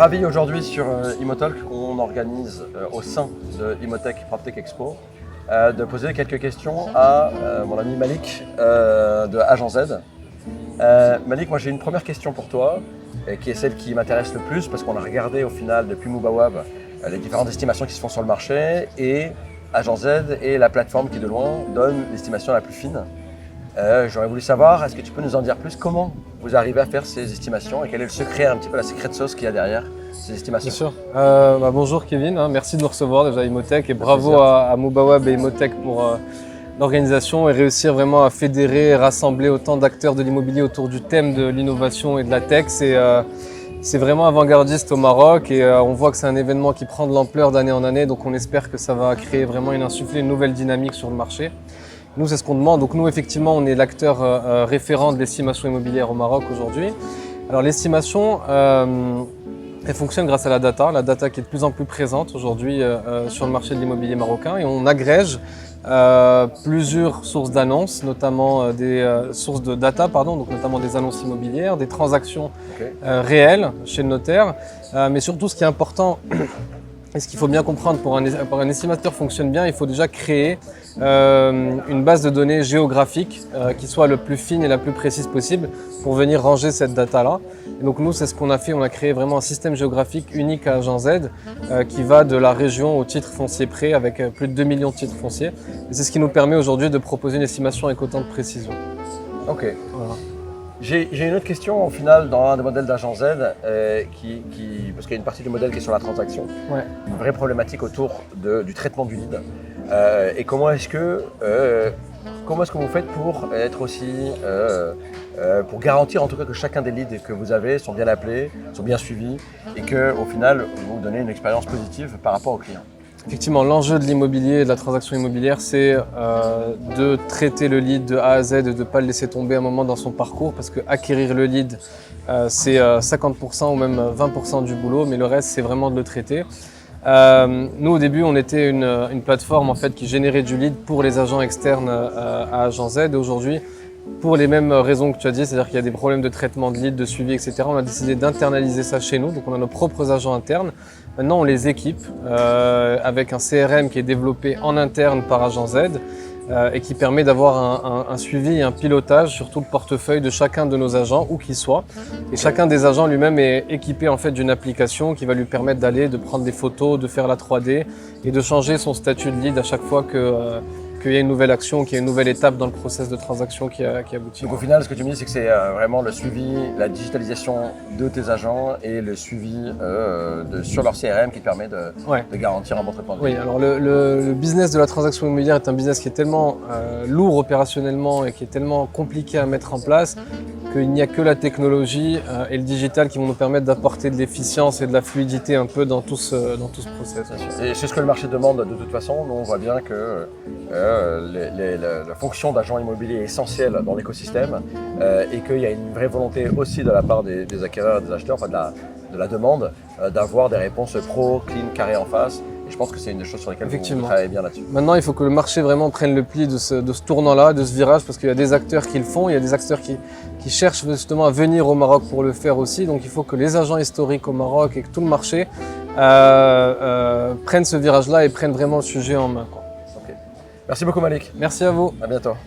ravi aujourd'hui sur Imotalk qu'on organise au sein de Imotech PropTech Expo de poser quelques questions à mon ami Malik de Agent Z. Malik, moi j'ai une première question pour toi qui est celle qui m'intéresse le plus parce qu'on a regardé au final depuis Mubawab les différentes estimations qui se font sur le marché et Agent Z est la plateforme qui de loin donne l'estimation la plus fine. J'aurais voulu savoir, est-ce que tu peux nous en dire plus comment vous arrivez à faire ces estimations et quel est le secret, un petit peu la secret sauce qu'il y a derrière ces estimations? Bien sûr. Bonjour Kevin, merci de nous recevoir déjà à Imotech et bravo à Mubawab et Imotech pour l'organisation et réussir vraiment à fédérer et rassembler autant d'acteurs de l'immobilier autour du thème de l'innovation et de la tech. C'est vraiment avant-gardiste au Maroc et on voit que c'est un événement qui prend de l'ampleur d'année en année, donc on espère que ça va créer vraiment insuffler une nouvelle dynamique sur le marché. Nous, c'est ce qu'on demande. Donc nous, effectivement, on est l'acteur référent de l'estimation immobilière au Maroc aujourd'hui. Alors l'estimation, elle fonctionne grâce à la data qui est de plus en plus présente aujourd'hui sur le marché de l'immobilier marocain et on agrège plusieurs sources d'annonces, notamment des sources de data, donc notamment des annonces immobilières, des transactions réelles chez le notaire, mais surtout ce qui est important et ce qu'il faut bien comprendre pour un estimateur fonctionne bien, il faut déjà créer une base de données géographique qui soit le plus fine et la plus précise possible pour venir ranger cette data-là. Et donc nous, c'est ce qu'on a fait, on a créé vraiment un système géographique unique à Agent Z qui va de la région au titre foncier près avec plus de 2 millions de titres fonciers. Et c'est ce qui nous permet aujourd'hui de proposer une estimation avec autant de précision. Ok. Voilà. J'ai une autre question au final dans un des modèles d'Agent Z, parce qu'il y a une partie du modèle qui est sur la transaction, une vraie problématique autour du traitement du lead. Et comment est-ce que vous faites pour être aussi, pour garantir en tout cas que chacun des leads que vous avez sont bien appelés, sont bien suivis et qu'au final vous donnez une expérience positive par rapport aux clients? Effectivement, l'enjeu de l'immobilier et de la transaction immobilière, c'est de traiter le lead de A à Z et de ne pas le laisser tomber un moment dans son parcours parce que acquérir le lead, c'est 50% ou même 20% du boulot, mais le reste, c'est vraiment de le traiter. Nous, au début, on était une plateforme en fait, qui générait du lead pour les agents externes à Agent Z. Et aujourd'hui, pour les mêmes raisons que tu as dit, c'est-à-dire qu'il y a des problèmes de traitement de lead, de suivi, etc., on a décidé d'internaliser ça chez nous. Donc, on a nos propres agents internes. Maintenant, on les équipe avec un CRM qui est développé en interne par Agent Z et qui permet d'avoir un suivi et un pilotage sur tout le portefeuille de chacun de nos agents, où qu'il soit. Et chacun des agents lui-même est équipé en fait d'une application qui va lui permettre d'aller, de prendre des photos, de faire la 3D et de changer son statut de lead à chaque fois qu'il y a une nouvelle action, qu'il y a une nouvelle étape dans le process de transaction qui aboutit. Donc au final, ce que tu me dis, c'est que c'est vraiment le suivi, la digitalisation de tes agents et le suivi sur leur CRM qui permet de garantir un bon traitement de lead. Oui, alors le business de la transaction immobilière est un business qui est tellement lourd opérationnellement et qui est tellement compliqué à mettre en place qu'il n'y a que la technologie et le digital qui vont nous permettre d'apporter de l'efficience et de la fluidité un peu dans tout ce process. Et c'est ce que le marché demande de toute façon. Nous, on voit bien que la fonction d'agent immobilier est essentielle dans l'écosystème et qu'il y a une vraie volonté aussi de la part des acquéreurs et des acheteurs, enfin de la demande, d'avoir des réponses pro, clean, carrées en face. Et je pense que c'est une des choses sur lesquelles vous travaillez bien là-dessus. Maintenant, il faut que le marché vraiment prenne le pli de ce tournant-là, de ce virage, parce qu'il y a des acteurs qui le font, il y a des acteurs qui cherchent justement à venir au Maroc pour le faire aussi. Donc il faut que les agents historiques au Maroc et que tout le marché prennent ce virage-là et prennent vraiment le sujet en main. Okay. Merci beaucoup Malik. Merci à vous. À bientôt.